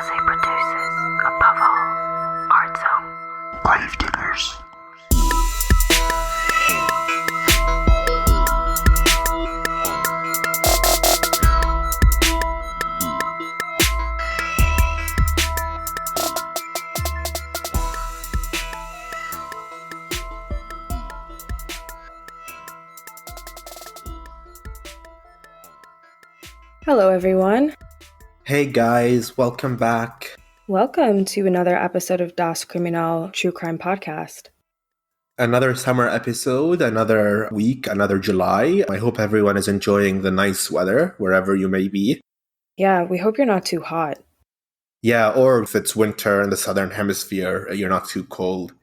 Nasim produces, above all, Art Zone. Gravediggers. Hello, everyone. Hey guys, welcome back. Welcome to another episode of Das Criminal True Crime Podcast. Another summer episode, another week, another July. I hope everyone is enjoying the nice weather wherever you may be. Yeah, we hope you're not too hot. Yeah, or if it's winter in the southern hemisphere, you're not too cold.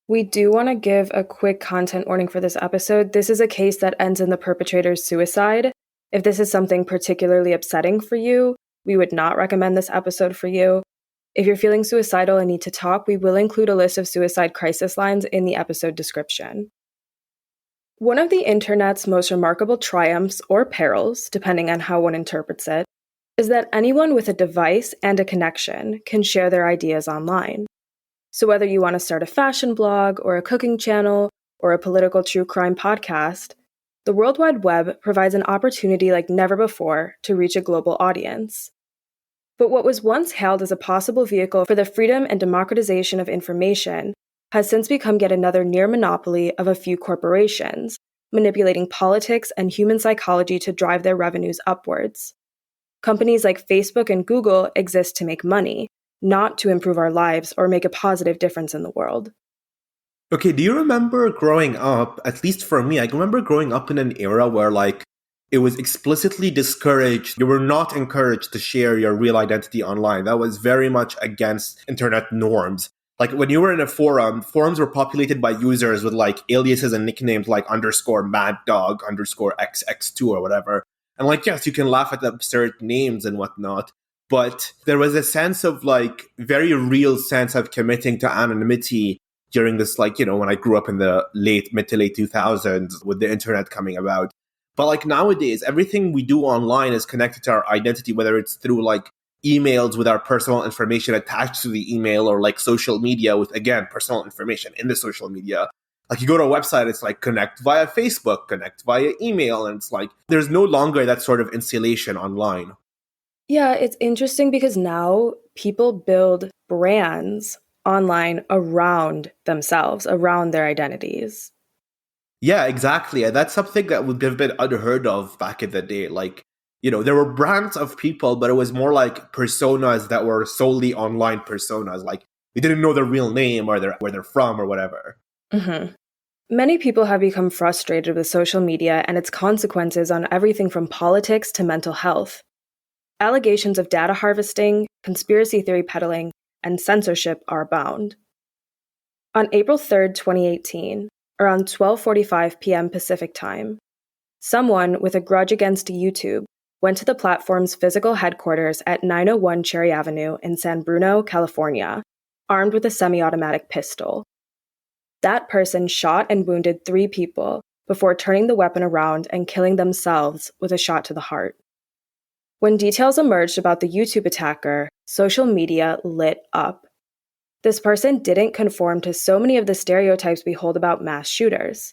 We do want to give a quick content warning for this episode. This is a case that ends in the perpetrator's suicide. If this is something particularly upsetting for you, we would not recommend this episode for you. If you're feeling suicidal and need to talk, we will include a list of suicide crisis lines in the episode description. One of the internet's most remarkable triumphs or perils, depending on how one interprets it, is that anyone with a device and a connection can share their ideas online. So whether you want to start a fashion blog or a cooking channel or a political true crime podcast, the World Wide Web provides an opportunity like never before to reach a global audience. But what was once hailed as a possible vehicle for the freedom and democratization of information has since become yet another near monopoly of a few corporations, manipulating politics and human psychology to drive their revenues upwards. Companies like Facebook and Google exist to make money, not to improve our lives or make a positive difference in the world. Okay, do you remember growing up, at least for me, I remember growing up in an era where it was explicitly discouraged. You were not encouraged to share your real identity online. That was very much against internet norms. Like when you were in a forum, forums were populated by users with aliases and nicknames like _ mad dog _ xx2 or whatever. And yes, you can laugh at the absurd names and whatnot. But there was a sense of very real sense of committing to anonymity during this, when I grew up in the mid to late 2000s with the internet coming about. But nowadays, everything we do online is connected to our identity, whether it's through emails with our personal information attached to the email or social media with, again, personal information in the social media. You go to a website, it's connect via Facebook, connect via email. And it's there's no longer that sort of insulation online. Yeah, it's interesting because now people build brands online around themselves, around their identities. Yeah, exactly. And that's something that would have been unheard of back in the day. There were brands of people, but it was more like personas that were solely online personas. We didn't know their real name or where they're from or whatever. Mm-hmm. Many people have become frustrated with social media and its consequences on everything from politics to mental health. Allegations of data harvesting, conspiracy theory peddling, and censorship are abound. On April 3, 2018, around 12:45 p.m. Pacific Time, someone with a grudge against YouTube went to the platform's physical headquarters at 901 Cherry Avenue in San Bruno, California, armed with a semi-automatic pistol. That person shot and wounded 3 people before turning the weapon around and killing themselves with a shot to the heart. When details emerged about the YouTube attacker, social media lit up. This person didn't conform to so many of the stereotypes we hold about mass shooters.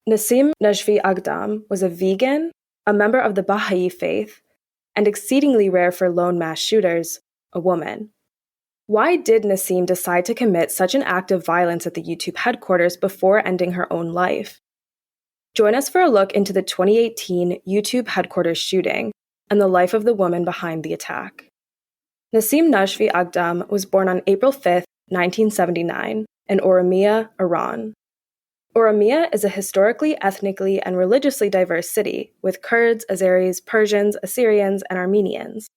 Nasim Najfi Agdam was a vegan, a member of the Baha'i faith, and exceedingly rare for lone mass shooters, a woman. Why did Nasim decide to commit such an act of violence at the YouTube headquarters before ending her own life? Join us for a look into the 2018 YouTube headquarters shooting and the life of the woman behind the attack. Nasim Najfi Agdam was born on April 5, 1979, in Oromia, Iran. Oromia is a historically, ethnically, and religiously diverse city with Kurds, Azeris, Persians, Assyrians, and Armenians.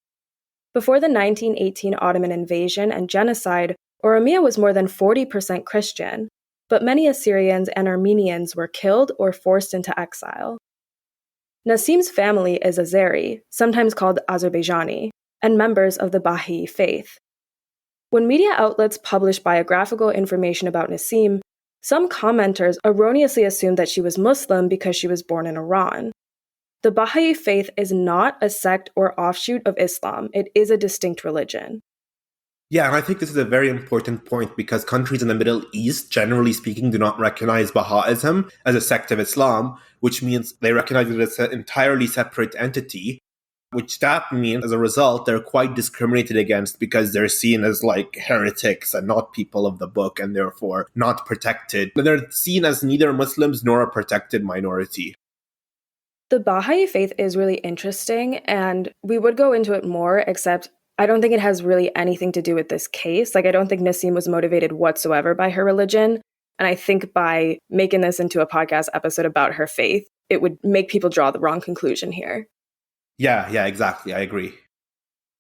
Before the 1918 Ottoman invasion and genocide, Oromia was more than 40% Christian, but many Assyrians and Armenians were killed or forced into exile. Nasim's family is Azeri, sometimes called Azerbaijani, and members of the Baha'i faith. When media outlets published biographical information about Nasim, some commenters erroneously assumed that she was Muslim because she was born in Iran. The Baha'i faith is not a sect or offshoot of Islam. It is a distinct religion. Yeah, and I think this is a very important point because countries in the Middle East, generally speaking, do not recognize Baha'ism as a sect of Islam, which means they recognize it as an entirely separate entity, which that means as a result, they're quite discriminated against because they're seen as like heretics and not people of the book and therefore not protected. They're seen as neither Muslims nor a protected minority. The Baha'i faith is really interesting, and we would go into it more, except I don't think it has really anything to do with this case. Like, I don't think Nasim was motivated whatsoever by her religion. And I think by making this into a podcast episode about her faith, it would make people draw the wrong conclusion here. Yeah, exactly. I agree.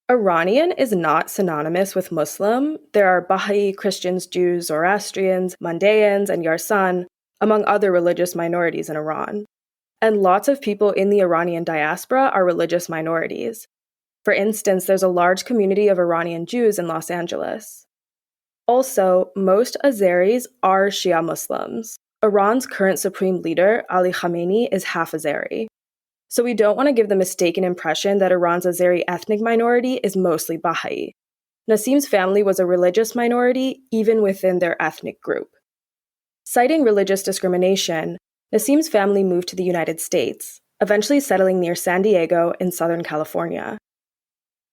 Iranian is not synonymous with Muslim. There are Baha'i, Christians, Jews, Zoroastrians, Mandaeans, and Yarsan, among other religious minorities in Iran. And lots of people in the Iranian diaspora are religious minorities. For instance, there's a large community of Iranian Jews in Los Angeles. Also, most Azeris are Shia Muslims. Iran's current supreme leader, Ali Khamenei, is half Azeri. So we don't want to give the mistaken impression that Iran's Azeri ethnic minority is mostly Baha'i. Nasim's family was a religious minority even within their ethnic group. Citing religious discrimination, Nasim's family moved to the United States, eventually settling near San Diego in Southern California.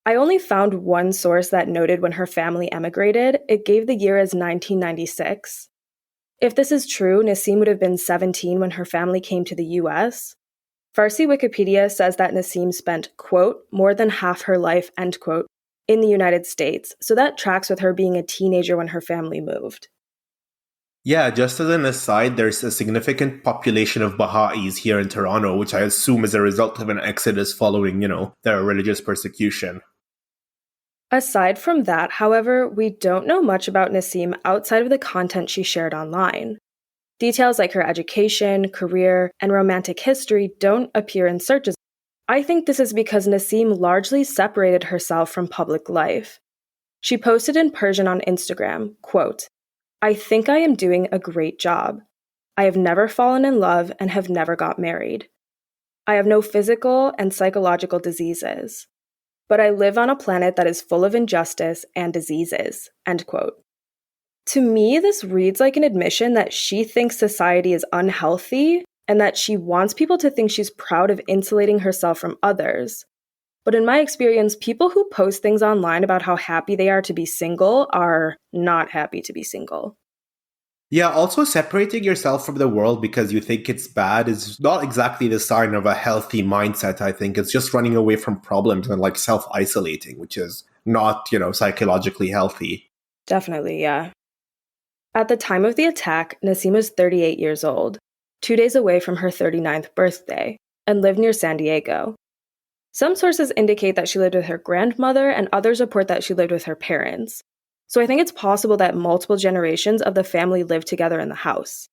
I only found one source that noted when her family emigrated. It gave the year as 1996. If this is true, Nasim would have been 17 when her family came to the US. Farsi Wikipedia says that Nasim spent, quote, more than half her life, end quote, in the United States, so that tracks with her being a teenager when her family moved. Yeah, just as an aside, there's a significant population of Baha'is here in Toronto, which I assume is a result of an exodus following, their religious persecution. Aside from that, however, we don't know much about Nasim outside of the content she shared online. Details like her education, career, and romantic history don't appear in searches. I think this is because Nasim largely separated herself from public life. She posted in Persian on Instagram, quote, "I think I am doing a great job. I have never fallen in love and have never got married. I have no physical and psychological diseases. But I live on a planet that is full of injustice and diseases," end quote. To me, this reads like an admission that she thinks society is unhealthy and that she wants people to think she's proud of insulating herself from others. But in my experience, people who post things online about how happy they are to be single are not happy to be single. Yeah, also separating yourself from the world because you think it's bad is not exactly the sign of a healthy mindset, I think. It's just running away from problems and like self-isolating, which is not, psychologically healthy. Definitely, yeah. At the time of the attack, Nasim was 38 years old, 2 days away from her 39th birthday, and lived near San Diego. Some sources indicate that she lived with her grandmother, and others report that she lived with her parents. So I think it's possible that multiple generations of the family lived together in the house.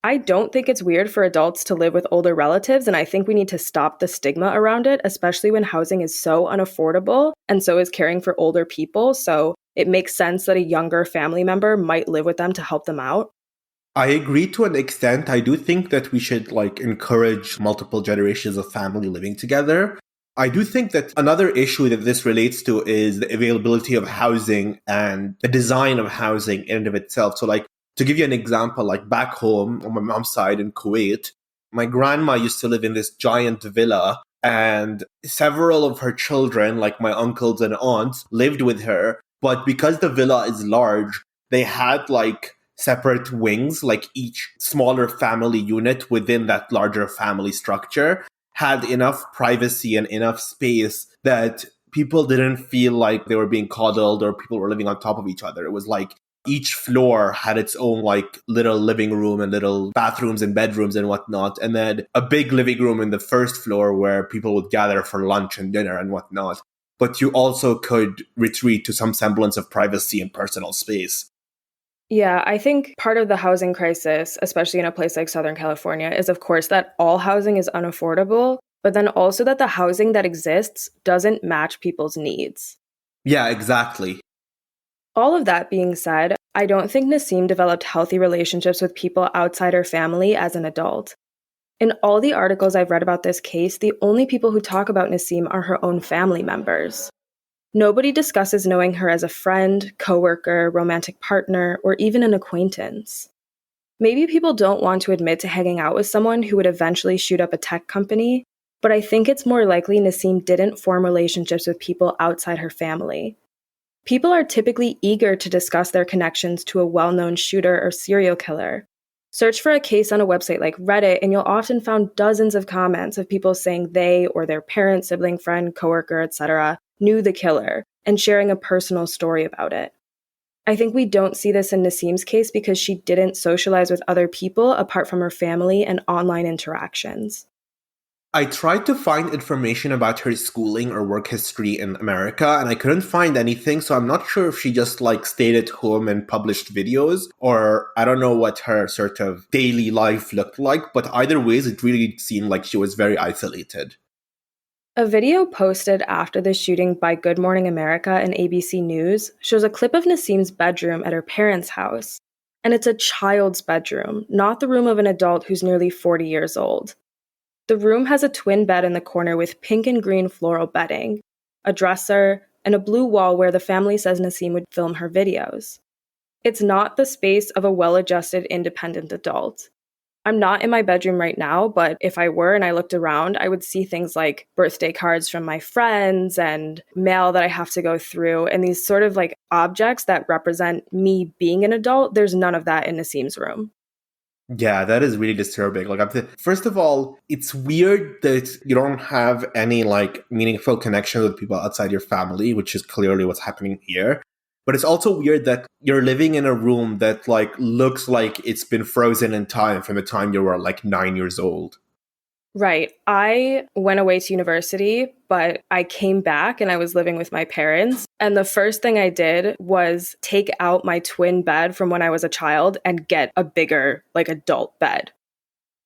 I don't think it's weird for adults to live with older relatives, and I think we need to stop the stigma around it, especially when housing is so unaffordable, and so is caring for older people, so it makes sense that a younger family member might live with them to help them out. I agree to an extent. I do think that we should encourage multiple generations of family living together. I do think that another issue that this relates to is the availability of housing and the design of housing in and of itself. So to give you an example, back home on my mom's side in Kuwait, my grandma used to live in this giant villa and several of her children, like my uncles and aunts, lived with her. But because the villa is large, they had separate wings, each smaller family unit within that larger family structure had enough privacy and enough space that people didn't feel like they were being coddled or people were living on top of each other. It was each floor had its own little living room and little bathrooms and bedrooms and whatnot. And then a big living room in the first floor where people would gather for lunch and dinner and whatnot. But you also could retreat to some semblance of privacy and personal space. Yeah, I think part of the housing crisis, especially in a place like Southern California, is of course that all housing is unaffordable, but then also that the housing that exists doesn't match people's needs. Yeah, exactly. All of that being said, I don't think Nasim developed healthy relationships with people outside her family as an adult. In all the articles I've read about this case, the only people who talk about Nasim are her own family members. Nobody discusses knowing her as a friend, coworker, romantic partner, or even an acquaintance. Maybe people don't want to admit to hanging out with someone who would eventually shoot up a tech company, but I think it's more likely Nasim didn't form relationships with people outside her family. People are typically eager to discuss their connections to a well-known shooter or serial killer. Search for a case on a website like Reddit, and you'll often find dozens of comments of people saying they or their parent, sibling, friend, coworker, etc. knew the killer and sharing a personal story about it. I think we don't see this in Nasim's case because she didn't socialize with other people apart from her family and online interactions. I tried to find information about her schooling or work history in America, and I couldn't find anything, so I'm not sure if she just stayed at home and published videos, or I don't know what her sort of daily life looked like, but either ways, it really seemed like she was very isolated. A video posted after the shooting by Good Morning America and ABC News shows a clip of Nasim's bedroom at her parents' house. And it's a child's bedroom, not the room of an adult who's nearly 40 years old. The room has a twin bed in the corner with pink and green floral bedding, a dresser, and a blue wall where the family says Nasim would film her videos. It's not the space of a well-adjusted, independent adult. I'm not in my bedroom right now, but if I were and I looked around, I would see things like birthday cards from my friends and mail that I have to go through, and these sort of objects that represent me being an adult. There's none of that in Nasim's room. Yeah, that is really disturbing. First of all, it's weird that you don't have any meaningful connection with people outside your family, which is clearly what's happening here. But it's also weird that you're living in a room that looks like it's been frozen in time from the time you were 9 years old. Right. I went away to university, but I came back and I was living with my parents. And the first thing I did was take out my twin bed from when I was a child and get a bigger, adult bed.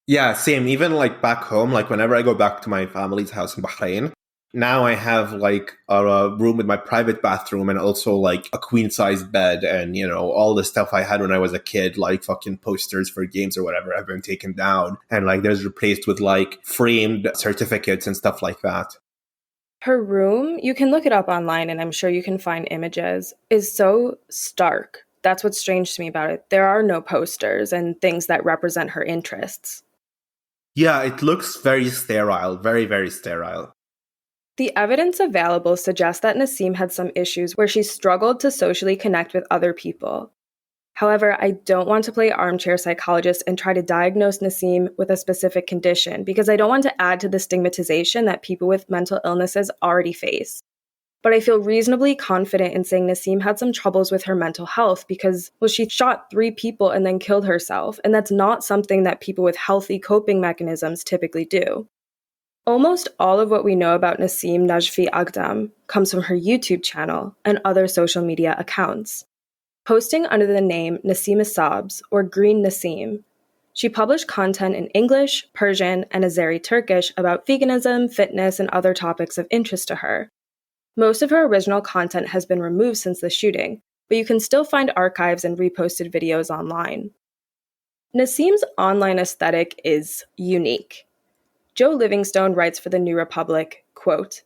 Yeah, same. Even back home, whenever I go back to my family's house in Bahrain, now I have a room with my private bathroom and also a queen size bed, and all the stuff I had when I was a kid, fucking posters for games or whatever, have been taken down and there's replaced with framed certificates and stuff like that. Her room, you can look it up online and I'm sure you can find images, is so stark. That's what's strange to me about it. There are no posters and things that represent her interests. Yeah, it looks very sterile, very, very sterile. The evidence available suggests that Nasim had some issues where she struggled to socially connect with other people. However, I don't want to play armchair psychologist and try to diagnose Nasim with a specific condition because I don't want to add to the stigmatization that people with mental illnesses already face. But I feel reasonably confident in saying Nasim had some troubles with her mental health because, she shot 3 people and then killed herself, and that's not something that people with healthy coping mechanisms typically do. Almost all of what we know about Nasim Najfi Agdam comes from her YouTube channel and other social media accounts. Posting under the name Nasim Asabs, or Green Nasim, she published content in English, Persian, and Azeri Turkish about veganism, fitness, and other topics of interest to her. Most of her original content has been removed since the shooting, but you can still find archives and reposted videos online. Nasim's online aesthetic is unique. Joe Livingstone writes for the New Republic, quote,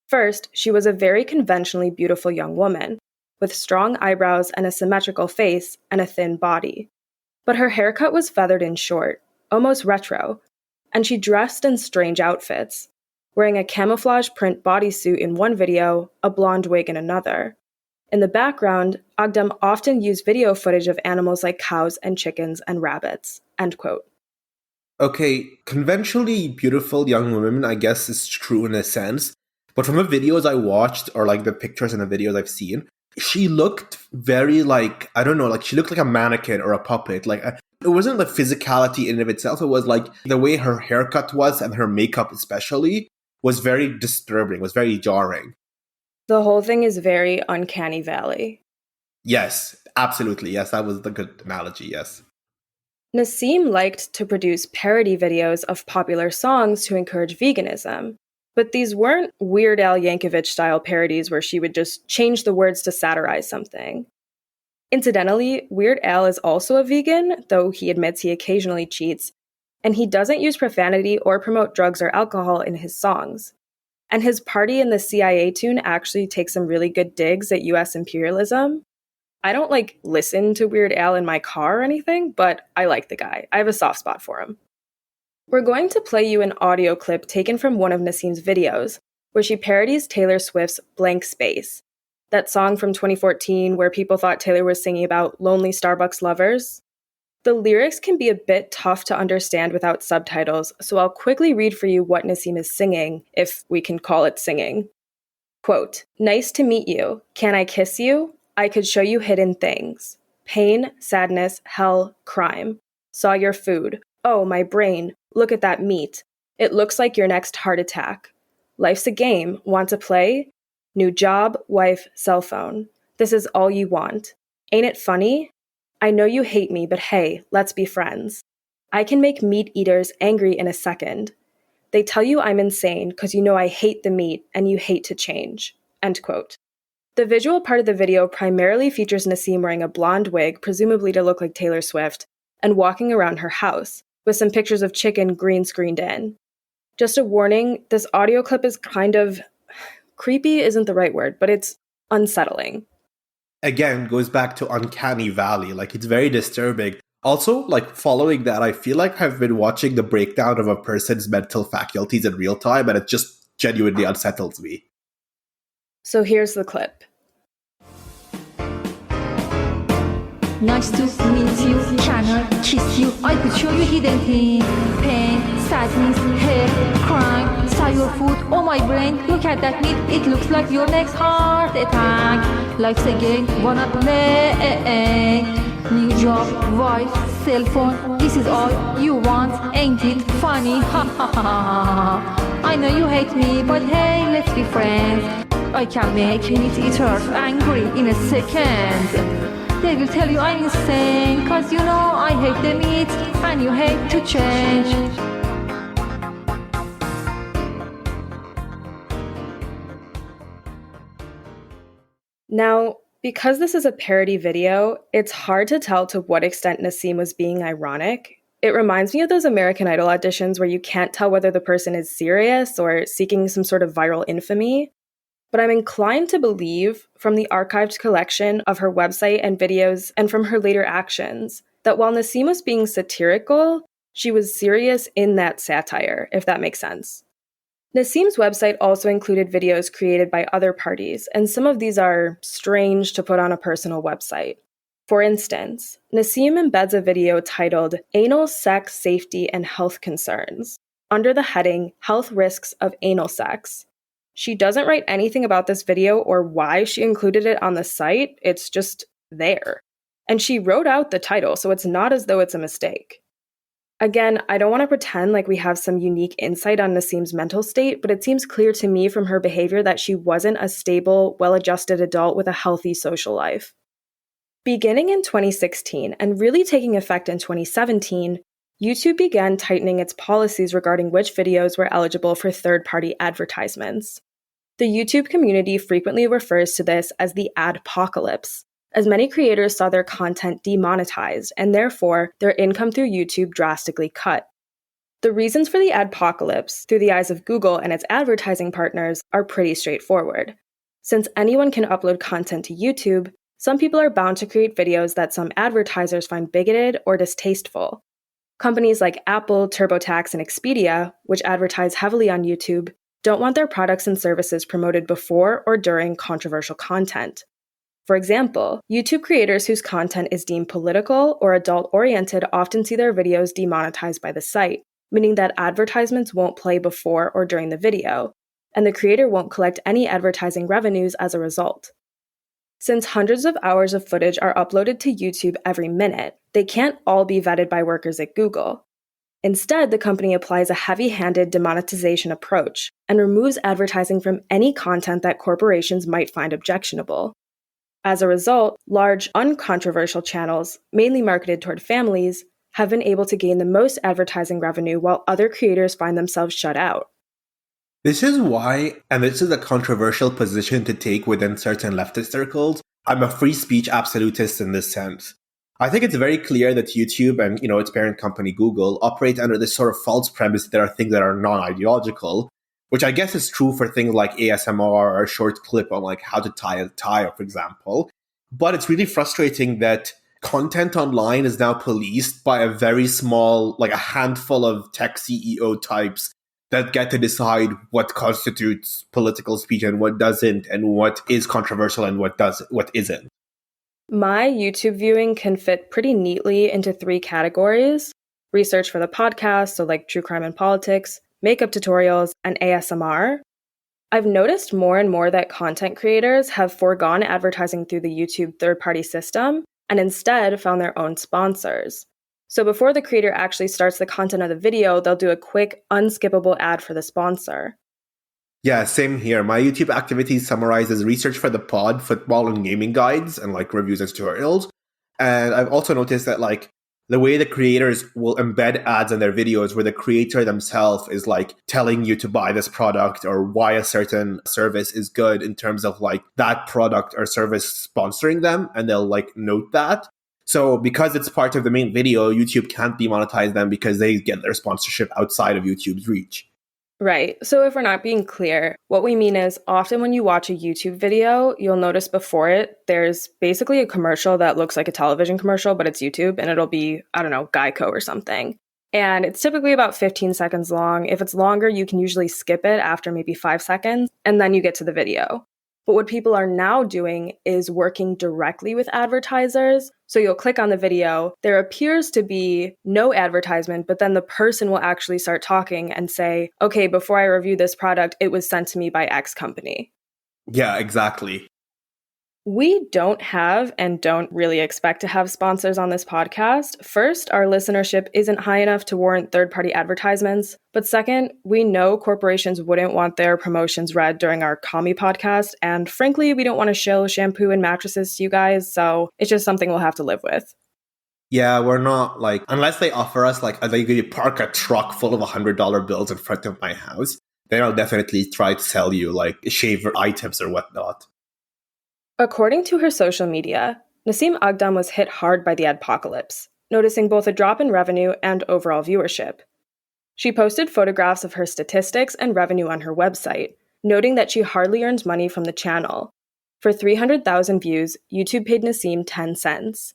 "First, she was a very conventionally beautiful young woman, with strong eyebrows and a symmetrical face and a thin body. But her haircut was feathered and short, almost retro, and she dressed in strange outfits, wearing a camouflage print bodysuit in one video, a blonde wig in another. In the background, Agdam often used video footage of animals like cows and chickens and rabbits." End quote. Okay, conventionally beautiful young women, I guess, is true in a sense. But from the videos I watched, or the pictures and the videos I've seen, she looked very I don't know, she looked like a mannequin or a puppet. It wasn't the physicality in and of itself. It was the way her haircut was and her makeup especially was very disturbing, was very jarring. The whole thing is very uncanny valley. Yes, absolutely. Yes, that was the good analogy, yes. Nasim liked to produce parody videos of popular songs to encourage veganism, but these weren't Weird Al Yankovic-style parodies where she would just change the words to satirize something. Incidentally, Weird Al is also a vegan, though he admits he occasionally cheats, And he doesn't use profanity or promote drugs or alcohol in his songs. And his Party in the CIA tune actually takes some really good digs at US imperialism. I don't listen to Weird Al in my car or anything, but I like the guy. I have a soft spot for him. We're going to play you an audio clip taken from one of Nasim's videos, where she parodies Taylor Swift's Blank Space, that song from 2014 where people thought Taylor was singing about lonely Starbucks lovers. The lyrics can be a bit tough to understand without subtitles, so I'll quickly read for you what Nasim is singing, if we can call it singing. Quote, "Nice to meet you. Can I kiss you? I could show you hidden things. Pain, sadness, hell, crime. Saw your food. Oh, my brain. Look at that meat. It looks like your next heart attack. Life's a game. Want to play? New job, wife, cell phone. This is all you want. Ain't it funny? I know you hate me, but hey, let's be friends. I can make meat eaters angry in a second. They tell you I'm insane because you know I hate the meat and you hate to change." End quote. The visual part of the video primarily features Nasim wearing a blonde wig, presumably to look like Taylor Swift, and walking around her house, with some pictures of chicken green screened in. Just a warning, this audio clip is kind of creepy isn't the right word, but it's unsettling. Again, goes back to uncanny valley. It's very disturbing. Also, following that, I feel like I've been watching the breakdown of a person's mental faculties in real time, and it just genuinely unsettles me. So here's the clip. Nice to meet you, can I kiss you? I could show you hidden things. Pain, sadness, hate, crime, saw your food, oh my brain. Look at that meat, it looks like your next heart attack. Life's a game, wanna play. New job, wife, cell phone, this is all you want, ain't it funny? Ha ha ha ha. I know you hate me, but hey, let's be friends. I can make meat eaters angry in a second. They will tell you I'm insane, cause you know I hate the meat and you hate to change. Now, because this is a parody video, it's hard to tell to what extent Nasim was being ironic. It reminds me of those American Idol auditions where you can't tell whether the person is serious or seeking some sort of viral infamy. But I'm inclined to believe, from the archived collection of her website and videos and from her later actions, that while Nasim was being satirical, she was serious in that satire, if that makes sense. Nasim's website also included videos created by other parties, and some of these are strange to put on a personal website. For instance, Nasim embeds a video titled Anal Sex Safety and Health Concerns, under the heading Health Risks of Anal Sex. She doesn't write anything about this video or why she included it on the site, it's just there. And she wrote out the title, so it's not as though it's a mistake. Again, I don't want to pretend like we have some unique insight on Nasim's mental state, but it seems clear to me from her behavior that she wasn't a stable, well-adjusted adult with a healthy social life. Beginning in 2016 and really taking effect in 2017, YouTube began tightening its policies regarding which videos were eligible for third-party advertisements. The YouTube community frequently refers to this as the adpocalypse, as many creators saw their content demonetized and therefore their income through YouTube drastically cut. The reasons for the adpocalypse, through the eyes of Google and its advertising partners, are pretty straightforward. Since anyone can upload content to YouTube, some people are bound to create videos that some advertisers find bigoted or distasteful. Companies like Apple, TurboTax, and Expedia, which advertise heavily on YouTube, don't want their products and services promoted before or during controversial content. For example, YouTube creators whose content is deemed political or adult-oriented often see their videos demonetized by the site, meaning that advertisements won't play before or during the video, and the creator won't collect any advertising revenues as a result. Since hundreds of hours of footage are uploaded to YouTube every minute, they can't all be vetted by workers at Google. Instead, the company applies a heavy-handed demonetization approach and removes advertising from any content that corporations might find objectionable. As a result, large, uncontroversial channels, mainly marketed toward families, have been able to gain the most advertising revenue while other creators find themselves shut out. This is why, and this is a controversial position to take within certain leftist circles, I'm a free speech absolutist in this sense. I think it's very clear that YouTube and, its parent company, Google, operate under this sort of false premise that there are things that are non-ideological, which I guess is true for things like ASMR or a short clip on like how to tie a tie, for example. But it's really frustrating that content online is now policed by a very small, like a handful of tech CEO types that get to decide what constitutes political speech and what doesn't, and what is controversial and what isn't. My YouTube viewing can fit pretty neatly into 3 categories: research for the podcast, so like true crime and politics, makeup tutorials, and ASMR. I've noticed more and more that content creators have foregone advertising through the YouTube third-party system and instead found their own sponsors. So before the creator actually starts the content of the video, they'll do a quick, unskippable ad for the sponsor. Yeah, same here. My YouTube activities summarizes research for the pod, football and gaming guides, and like reviews and tutorials. And I've also noticed that like the way the creators will embed ads in their videos where the creator themselves is like telling you to buy this product or why a certain service is good in terms of like that product or service sponsoring them, and they'll like note that. So because it's part of the main video, YouTube can't demonetize them because they get their sponsorship outside of YouTube's reach. Right. So if we're not being clear, what we mean is often when you watch a YouTube video, you'll notice before it, there's basically a commercial that looks like a television commercial, but it's YouTube, and it'll be, I don't know, Geico or something. And it's typically about 15 seconds long. If it's longer, you can usually skip it after maybe 5 seconds, and then you get to the video. But what people are now doing is working directly with advertisers. So you'll click on the video, there appears to be no advertisement, but then the person will actually start talking and say, okay, before I review this product, it was sent to me by X company. Yeah, exactly. We don't have and don't really expect to have sponsors on this podcast. First, our listenership isn't high enough to warrant third-party advertisements. But second, we know corporations wouldn't want their promotions read during our commie podcast. And frankly, we don't want to shill shampoo and mattresses to you guys. So it's just something we'll have to live with. Yeah, we're not like, unless they offer us like, they could park a truck full of $100 bills in front of my house, then I'll definitely try to sell you like shaver items or whatnot. According to her social media, Nasim Agdam was hit hard by the adpocalypse, noticing both a drop in revenue and overall viewership. She posted photographs of her statistics and revenue on her website, noting that she hardly earns money from the channel. For 300,000 views, YouTube paid Nasim 10 cents.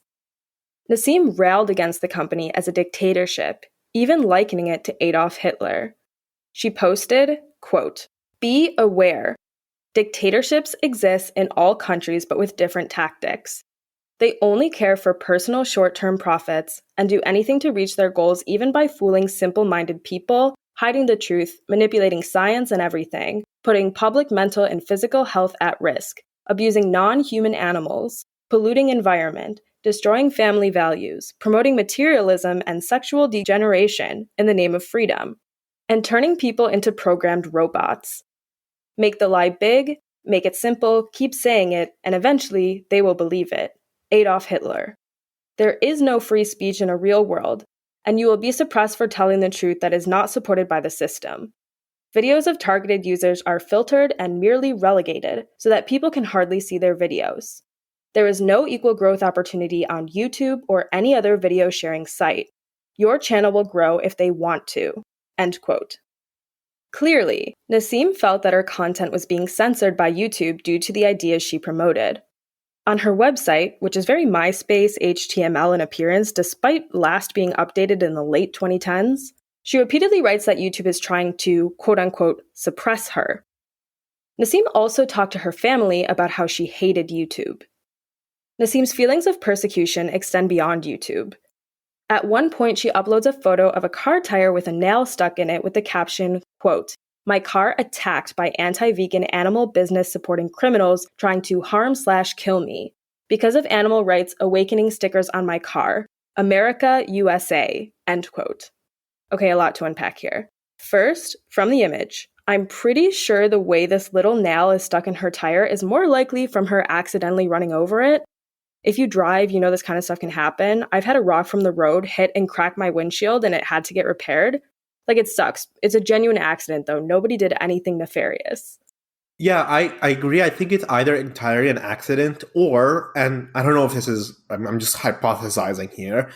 Nasim railed against the company as a dictatorship, even likening it to Adolf Hitler. She posted, quote, "Be aware. Dictatorships exist in all countries but with different tactics. They only care for personal short-term profits and do anything to reach their goals even by fooling simple-minded people, hiding the truth, manipulating science and everything, putting public mental and physical health at risk, abusing non-human animals, polluting environment, destroying family values, promoting materialism and sexual degeneration in the name of freedom, and turning people into programmed robots. Make the lie big, make it simple, keep saying it, and eventually they will believe it. Adolf Hitler. There is no free speech in a real world, and you will be suppressed for telling the truth that is not supported by the system. Videos of targeted users are filtered and merely relegated so that people can hardly see their videos. There is no equal growth opportunity on YouTube or any other video sharing site. Your channel will grow if they want to." End quote. Clearly, Nasim felt that her content was being censored by YouTube due to the ideas she promoted. On her website, which is very MySpace HTML in appearance despite last being updated in the late 2010s, she repeatedly writes that YouTube is trying to, quote-unquote, suppress her. Nasim also talked to her family about how she hated YouTube. Nasim's feelings of persecution extend beyond YouTube. At one point, she uploads a photo of a car tire with a nail stuck in it with the caption, quote, "My car attacked by anti-vegan animal business supporting criminals trying to harm/kill me. Because of animal rights awakening stickers on my car. America, USA," end quote. Okay, a lot to unpack here. First, from the image, I'm pretty sure the way this little nail is stuck in her tire is more likely from her accidentally running over it. If you drive, you know this kind of stuff can happen. I've had a rock from the road hit and crack my windshield and it had to get repaired. Like, it sucks. It's a genuine accident, though. Nobody did anything nefarious. Yeah, I agree. I think it's either entirely an accident or, and I don't know if this is, I'm just hypothesizing here,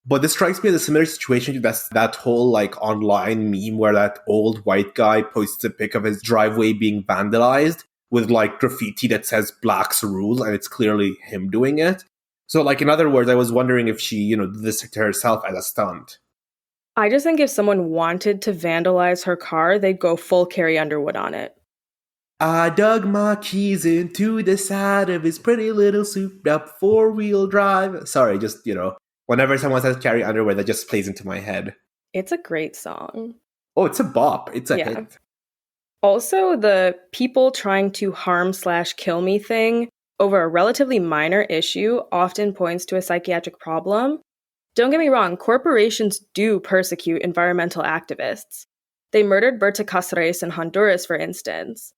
but this strikes me as a similar situation to that whole like online meme where that old white guy posts a pic of his driveway being vandalized with like graffiti that says blacks rule, and it's clearly him doing it. So like, in other words, I was wondering if she, did this to herself as a stunt. I just think if someone wanted to vandalize her car, they'd go full Carrie Underwood on it. I dug my keys into the side of his pretty little souped up four-wheel drive. Sorry, just, whenever someone says Carrie Underwood, that just plays into my head. It's a great song. Oh, it's a bop. It's a Yeah. hit. Also, the people trying to harm/kill me thing over a relatively minor issue often points to a psychiatric problem. Don't get me wrong, corporations do persecute environmental activists. They murdered Berta Cáceres in Honduras, for instance.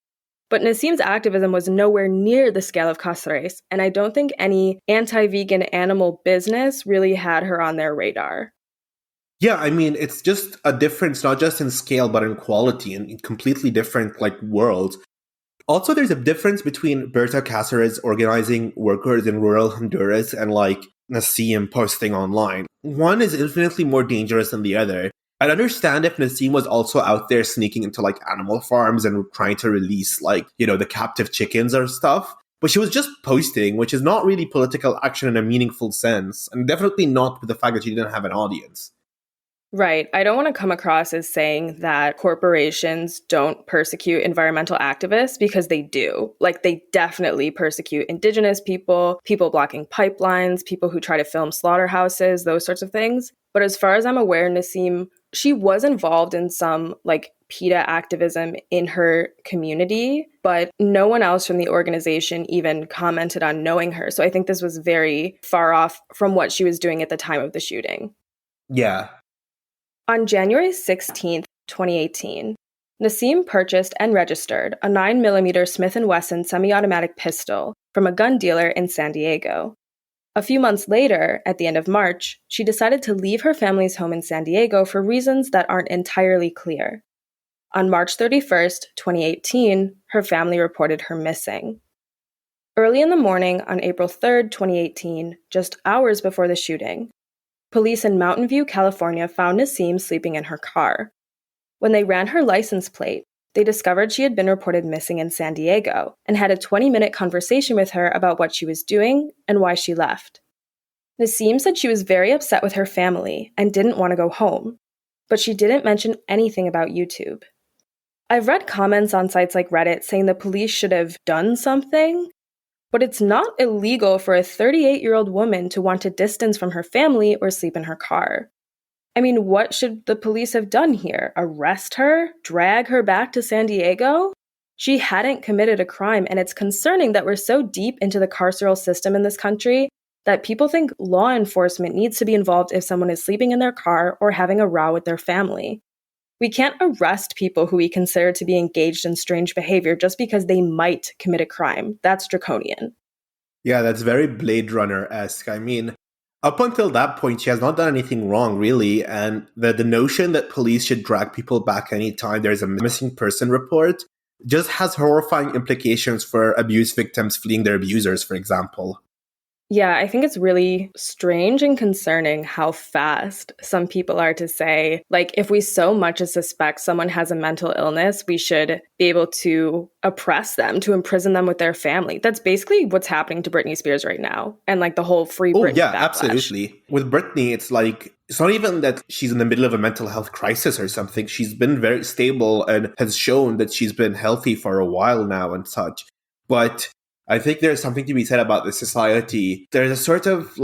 But Nasim's activism was nowhere near the scale of Cáceres, and I don't think any anti-vegan animal business really had her on their radar. Yeah, I mean, it's just a difference, not just in scale, but in quality, in completely different, worlds. Also, there's a difference between Berta Cáceres organizing workers in rural Honduras and, Nasim posting online. One is infinitely more dangerous than the other. I'd understand if Nasim was also out there sneaking into, animal farms and trying to release, the captive chickens or stuff. But she was just posting, which is not really political action in a meaningful sense, and definitely not with the fact that she didn't have an audience. Right. I don't want to come across as saying that corporations don't persecute environmental activists, because they do. They definitely persecute indigenous people, people blocking pipelines, people who try to film slaughterhouses, those sorts of things. But as far as I'm aware, Nasim, she was involved in some PETA activism in her community, but no one else from the organization even commented on knowing her. So I think this was very far off from what she was doing at the time of the shooting. Yeah. On January 16th, 2018, Nasim purchased and registered a 9mm Smith & Wesson semi-automatic pistol from a gun dealer in San Diego. A few months later, at the end of March, she decided to leave her family's home in San Diego for reasons that aren't entirely clear. On March 31st, 2018, her family reported her missing. Early in the morning on April 3rd, 2018, just hours before the shooting, police in Mountain View, California found Nasim sleeping in her car. When they ran her license plate, they discovered she had been reported missing in San Diego and had a 20-minute conversation with her about what she was doing and why she left. Nasim said she was very upset with her family and didn't want to go home, but she didn't mention anything about YouTube. I've read comments on sites like Reddit saying the police should have done something, but it's not illegal for a 38-year-old woman to want to distance from her family or sleep in her car. I mean, what should the police have done here? Arrest her? Drag her back to San Diego? She hadn't committed a crime, and it's concerning that we're so deep into the carceral system in this country that people think law enforcement needs to be involved if someone is sleeping in their car or having a row with their family. We can't arrest people who we consider to be engaged in strange behavior just because they might commit a crime. That's draconian. Yeah, that's very Blade Runner-esque. I mean, up until that point, she has not done anything wrong, really. And the notion that police should drag people back anytime there's a missing person report just has horrifying implications for abuse victims fleeing their abusers, for example. Yeah, I think it's really strange and concerning how fast some people are to say, if we so much as suspect someone has a mental illness, we should be able to oppress them, to imprison them with their family. That's basically what's happening to Britney Spears right now. And the whole free Britney backlash. Absolutely. With Britney, it's not even that she's in the middle of a mental health crisis or something. She's been very stable and has shown that she's been healthy for a while now and such. But I think there's something to be said about the society. There's a sort of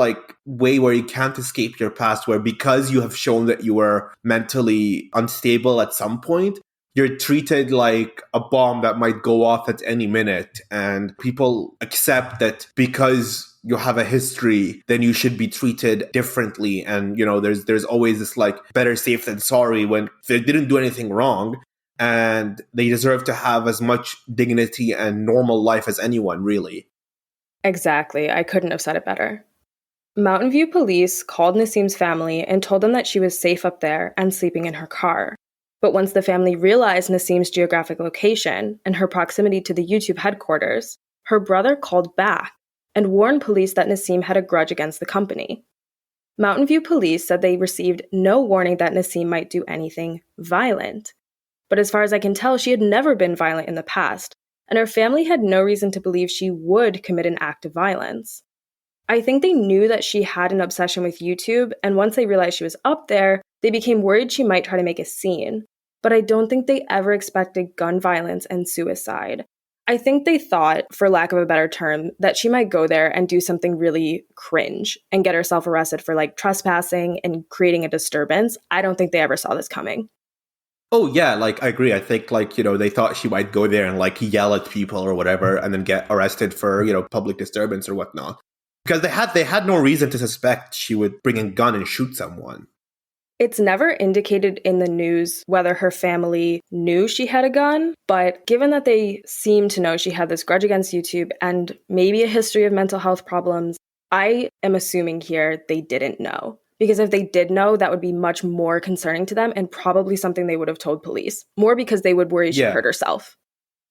way where you can't escape your past, where because you have shown that you were mentally unstable at some point, you're treated like a bomb that might go off at any minute. And people accept that because you have a history, then you should be treated differently. And, there's always this better safe than sorry when they didn't do anything wrong. And they deserve to have as much dignity and normal life as anyone, really. Exactly. I couldn't have said it better. Mountain View police called Nasim's family and told them that she was safe up there and sleeping in her car. But once the family realized Nasim's geographic location and her proximity to the YouTube headquarters, her brother called back and warned police that Nasim had a grudge against the company. Mountain View police said they received no warning that Nasim might do anything violent. But as far as I can tell, she had never been violent in the past, and her family had no reason to believe she would commit an act of violence. I think they knew that she had an obsession with YouTube, and once they realized she was up there, they became worried she might try to make a scene. But I don't think they ever expected gun violence and suicide. I think they thought, for lack of a better term, that she might go there and do something really cringe and get herself arrested for trespassing and creating a disturbance. I don't think they ever saw this coming. Oh yeah, I agree. I think they thought she might go there and yell at people or whatever and then get arrested for, public disturbance or whatnot. Because they had no reason to suspect she would bring a gun and shoot someone. It's never indicated in the news whether her family knew she had a gun, but given that they seem to know she had this grudge against YouTube and maybe a history of mental health problems, I am assuming here they didn't know. Because if they did know, that would be much more concerning to them and probably something they would have told police. More because they would worry she hurt herself.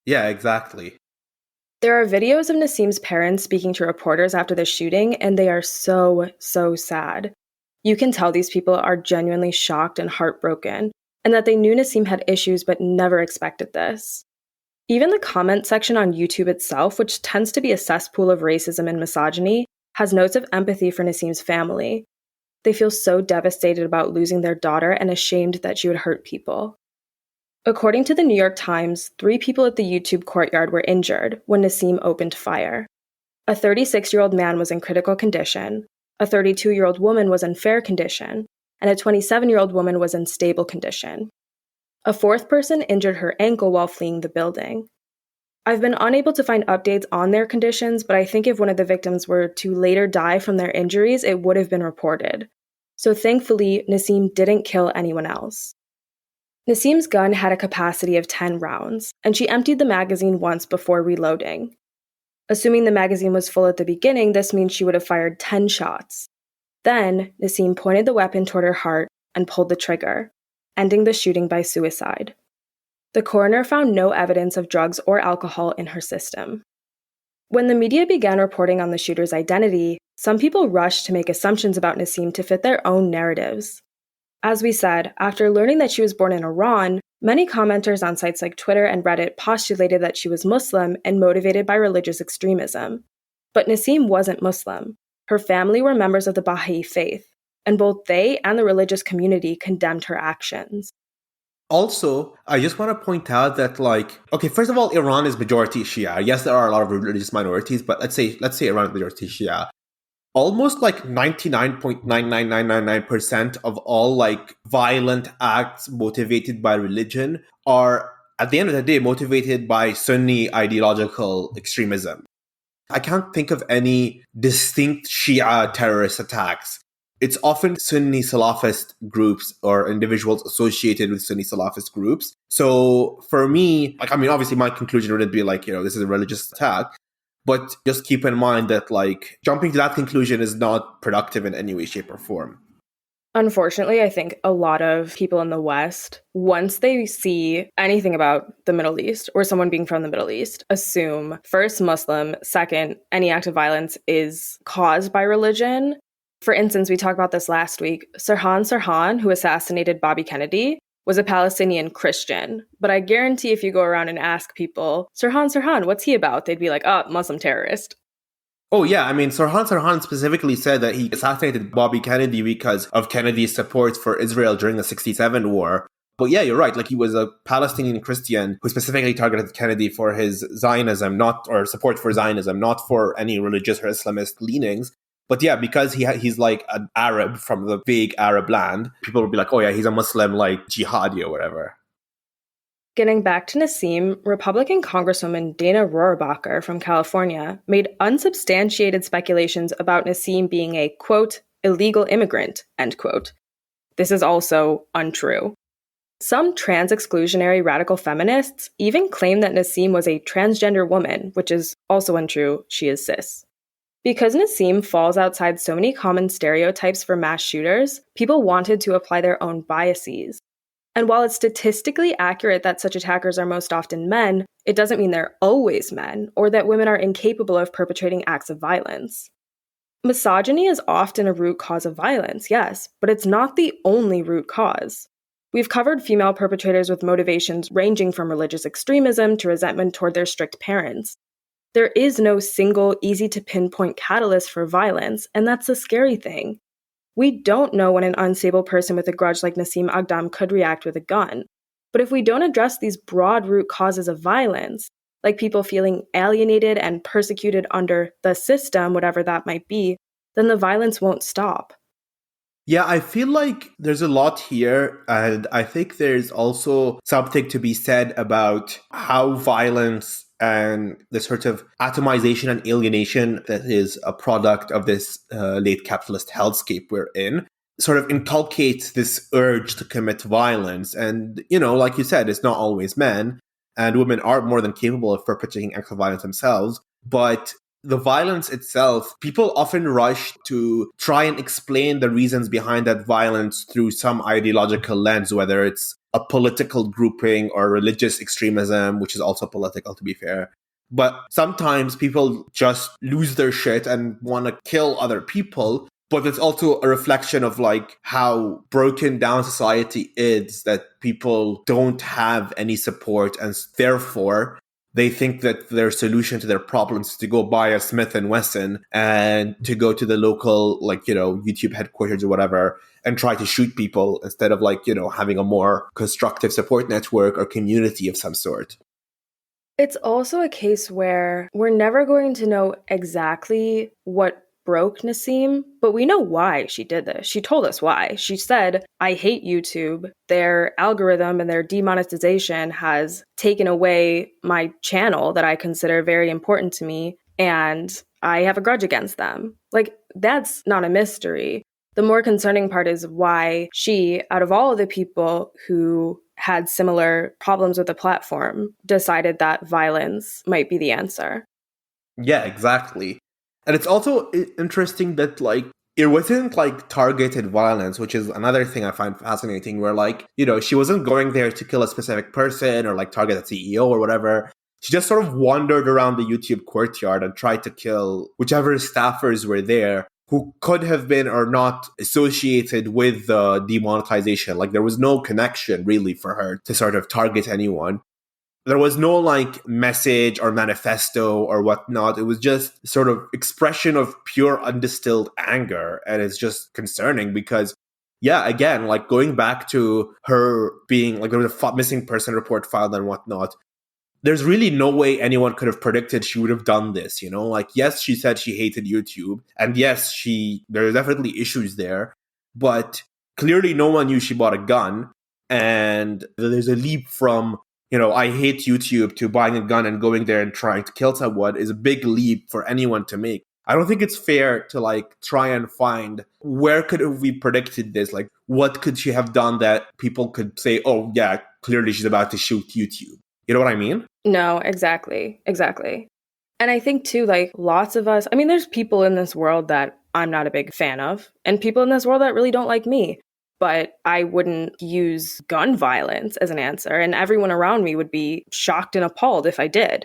Yeah, exactly. There are videos of Nasim's parents speaking to reporters after the shooting, and they are so, so sad. You can tell these people are genuinely shocked and heartbroken, and that they knew Nasim had issues but never expected this. Even the comment section on YouTube itself, which tends to be a cesspool of racism and misogyny, has notes of empathy for Nasim's family. They feel so devastated about losing their daughter and ashamed that she would hurt people. According to the New York Times, 3 people at the YouTube courtyard were injured when Nasim opened fire. A 36-year-old man was in critical condition, a 32-year-old woman was in fair condition, and a 27-year-old woman was in stable condition. A 4th person injured her ankle while fleeing the building. I've been unable to find updates on their conditions, but I think if one of the victims were to later die from their injuries, it would have been reported. So thankfully, Nasim didn't kill anyone else. Nasim's gun had a capacity of 10 rounds, and she emptied the magazine once before reloading. Assuming the magazine was full at the beginning, this means she would have fired 10 shots. Then, Nasim pointed the weapon toward her heart and pulled the trigger, ending the shooting by suicide. The coroner found no evidence of drugs or alcohol in her system. When the media began reporting on the shooter's identity, some people rushed to make assumptions about Nasim to fit their own narratives. As we said, after learning that she was born in Iran, many commenters on sites like Twitter and Reddit postulated that she was Muslim and motivated by religious extremism. But Nasim wasn't Muslim. Her family were members of the Baha'i faith, and both they and the religious community condemned her actions. Also, I just want to point out that, first of all, Iran is majority Shia. Yes, there are a lot of religious minorities, but let's say Iran is majority Shia. Almost 99.99999% of all violent acts motivated by religion are, at the end of the day, motivated by Sunni ideological extremism. I can't think of any distinct Shia terrorist attacks. It's often Sunni Salafist groups or individuals associated with Sunni Salafist groups. So for me, obviously my conclusion wouldn't be this is a religious attack. But just keep in mind that jumping to that conclusion is not productive in any way, shape, or form. Unfortunately, I think a lot of people in the West, once they see anything about the Middle East or someone being from the Middle East, assume first Muslim, second, any act of violence is caused by religion. For instance, we talked about this last week. Sirhan, who assassinated Bobby Kennedy, was a Palestinian Christian. But I guarantee if you go around and ask people, Sirhan, what's he about? They'd be like, Muslim terrorist. Oh, yeah. Sirhan specifically said that he assassinated Bobby Kennedy because of Kennedy's support for Israel during the 1967 war. But yeah, you're right. He was a Palestinian Christian who specifically targeted Kennedy for his Zionism, support for Zionism, not for any religious or Islamist leanings. But yeah, because he's an Arab from the vague Arab land, people would be like, oh yeah, he's a Muslim, jihadi or whatever. Getting back to Nasim, Republican Congresswoman Dana Rohrabacher from California made unsubstantiated speculations about Nasim being a, quote, illegal immigrant, end quote. This is also untrue. Some trans-exclusionary radical feminists even claim that Nasim was a transgender woman, which is also untrue. She is cis. Because Nasim falls outside so many common stereotypes for mass shooters, people wanted to apply their own biases. And while it's statistically accurate that such attackers are most often men, it doesn't mean they're always men or that women are incapable of perpetrating acts of violence. Misogyny is often a root cause of violence, yes, but it's not the only root cause. We've covered female perpetrators with motivations ranging from religious extremism to resentment toward their strict parents. There is no single, easy-to-pinpoint catalyst for violence, and that's the scary thing. We don't know when an unstable person with a grudge like Nasim Aghdam could react with a gun. But if we don't address these broad root causes of violence, like people feeling alienated and persecuted under the system, whatever that might be, then the violence won't stop. Yeah, I feel like there's a lot here, and I think there's also something to be said about how violence and the sort of atomization and alienation that is a product of this late capitalist hellscape we're in sort of inculcates this urge to commit violence. And, like you said, it's not always men, and women are more than capable of perpetrating acts of violence themselves. But the violence itself, people often rush to try and explain the reasons behind that violence through some ideological lens, whether it's a political grouping or religious extremism, which is also political, to be fair. But sometimes people just lose their shit and want to kill other people. But it's also a reflection of like how broken down society is, that people don't have any support, and therefore they think that their solution to their problems is to go buy a Smith & Wesson and to go to the local, YouTube headquarters or whatever and try to shoot people instead of having a more constructive support network or community of some sort. It's also a case where we're never going to know exactly what broke Nasim, but we know why she did this. She told us why. She said, I hate YouTube. Their algorithm and their demonetization has taken away my channel that I consider very important to me, and I have a grudge against them. That's not a mystery. The more concerning part is why she, out of all of the people who had similar problems with the platform, decided that violence might be the answer. Yeah, exactly. And it's also interesting that it wasn't targeted violence, which is another thing I find fascinating, where she wasn't going there to kill a specific person or target a CEO or whatever. She just sort of wandered around the YouTube courtyard and tried to kill whichever staffers were there who could have been or not associated with the demonetization. There was no connection really for her to sort of target anyone. There was no message or manifesto or whatnot. It was just sort of expression of pure undistilled anger. And it's just concerning because, yeah, again, going back to her being there was a missing person report filed and whatnot. There's really no way anyone could have predicted she would have done this, yes, she said she hated YouTube. And yes, there are definitely issues there. But clearly no one knew she bought a gun. And there's a leap from I hate YouTube to buying a gun and going there and trying to kill someone is a big leap for anyone to make. I don't think it's fair to try and find where could we predicted this? What could she have done that people could say, oh yeah, clearly she's about to shoot YouTube. You know what I mean? No, exactly. And I think too, lots of us, there's people in this world that I'm not a big fan of, and people in this world that really don't like me. But I wouldn't use gun violence as an answer, and everyone around me would be shocked and appalled if I did.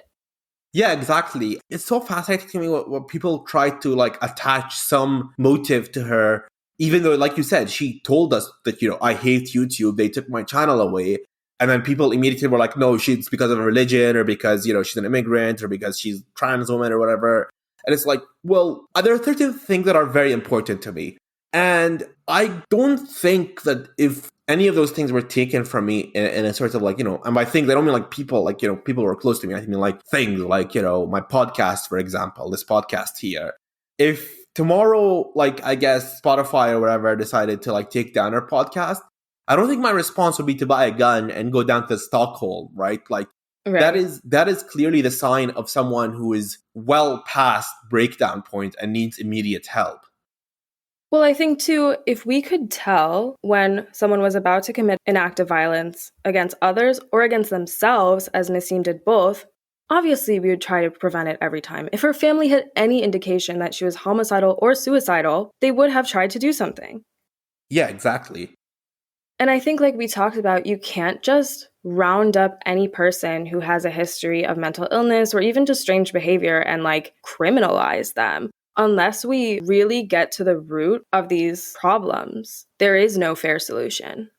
Yeah, exactly. It's so fascinating to me what people try to attach some motive to her, even though, like you said, she told us that, I hate YouTube, they took my channel away. And then people immediately were like, no, it's because of a religion or because, she's an immigrant or because she's trans woman or whatever. And it's well, there are certain things that are very important to me. And I don't think that if any of those things were taken from me in a sort of and by things, I don't mean people, people who are close to me. I mean things my podcast, for example, this podcast here. If tomorrow, I guess Spotify or whatever decided to take down our podcast, I don't think my response would be to buy a gun and go down to Stockholm, right? Right. That is clearly the sign of someone who is well past breakdown point and needs immediate help. Well, I think, too, if we could tell when someone was about to commit an act of violence against others or against themselves, as Nasim did both, obviously we would try to prevent it every time. If her family had any indication that she was homicidal or suicidal, they would have tried to do something. Yeah, exactly. And I think, like we talked about, you can't just round up any person who has a history of mental illness or even just strange behavior and like criminalize them. Unless we really get to the root of these problems, there is no fair solution.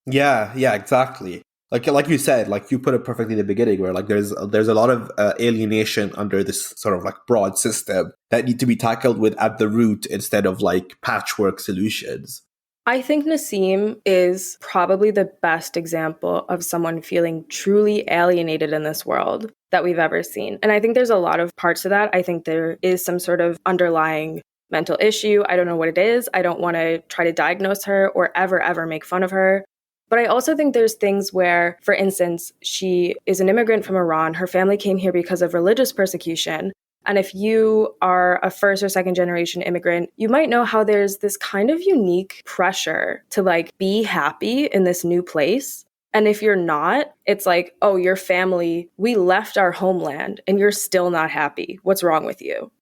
Yeah, exactly. Like you said, like you put it perfectly in the beginning, where like there's a lot of alienation under this sort of like broad system that need to be tackled with at the root instead of like patchwork solutions. I think Nasim is probably the best example of someone feeling truly alienated in this world that we've ever seen. And I think there's a lot of parts to that. I think there is some sort of underlying mental issue. I don't know what it is. I don't want to try to diagnose her or ever make fun of her. But I also think there's things where, for instance, she is an immigrant from Iran. Her family came here because of religious persecution. And if you are a first or second generation immigrant, you might know how there's this kind of unique pressure to like be happy in this new place. And if you're not, it's like, oh, your family, we left our homeland and you're still not happy. What's wrong with you?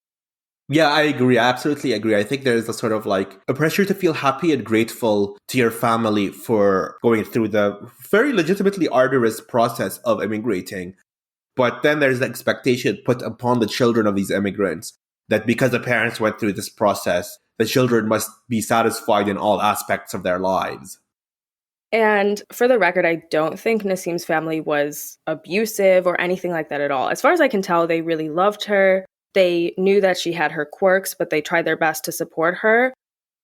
Yeah, I agree. I absolutely agree. I think there's a sort of like a pressure to feel happy and grateful to your family for going through the very legitimately arduous process of immigrating. But then there's the expectation put upon the children of these immigrants that because the parents went through this process, the children must be satisfied in all aspects of their lives. And for the record, I don't think Nasim's family was abusive or anything like that at all. As far as I can tell, they really loved her. They knew that she had her quirks, but they tried their best to support her.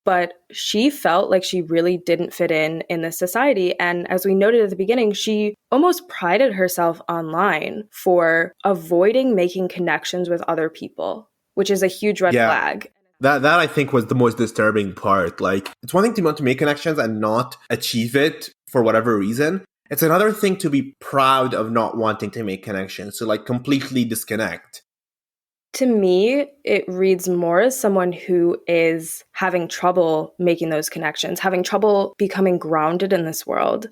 But she felt like she really didn't fit in this society. And as we noted at the beginning, she almost prided herself online for avoiding making connections with other people, which is a huge red flag. That I think was the most disturbing part. Like, it's one thing to want to make connections and not achieve it for whatever reason. It's another thing to be proud of not wanting to make connections, to like completely disconnect. To me, it reads more as someone who is having trouble making those connections, having trouble becoming grounded in this world.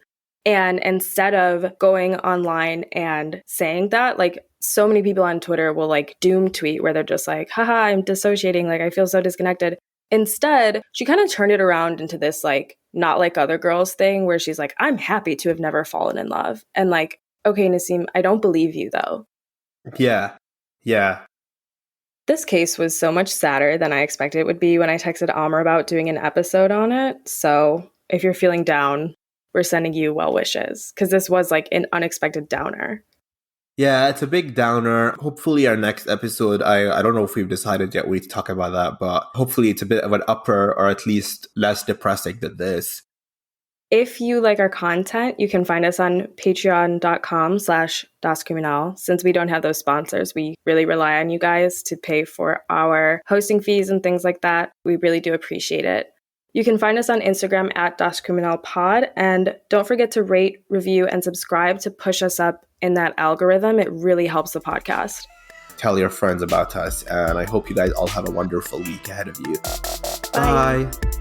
And instead of going online and saying that, like so many people on Twitter will like doom tweet where they're just like, haha, I'm dissociating, like I feel so disconnected. Instead, she kind of turned it around into this like not like other girls thing where she's like, I'm happy to have never fallen in love. And like, okay, Nasim, I don't believe you though. Yeah. This case was so much sadder than I expected it would be when I texted Amr about doing an episode on it. So if you're feeling down, we're sending you well wishes because this was like an unexpected downer. Yeah, it's a big downer. Hopefully our next episode, I don't know if we've decided yet we need to talk about that, but hopefully it's a bit of an upper or at least less depressing than this. If you like our content, you can find us on patreon.com/dascriminal. Since we don't have those sponsors, we really rely on you guys to pay for our hosting fees and things like that. We really do appreciate it. You can find us on Instagram @dascriminalpod. And don't forget to rate, review, and subscribe to push us up in that algorithm. It really helps the podcast. Tell your friends about us. And I hope you guys all have a wonderful week ahead of you. Bye. Bye.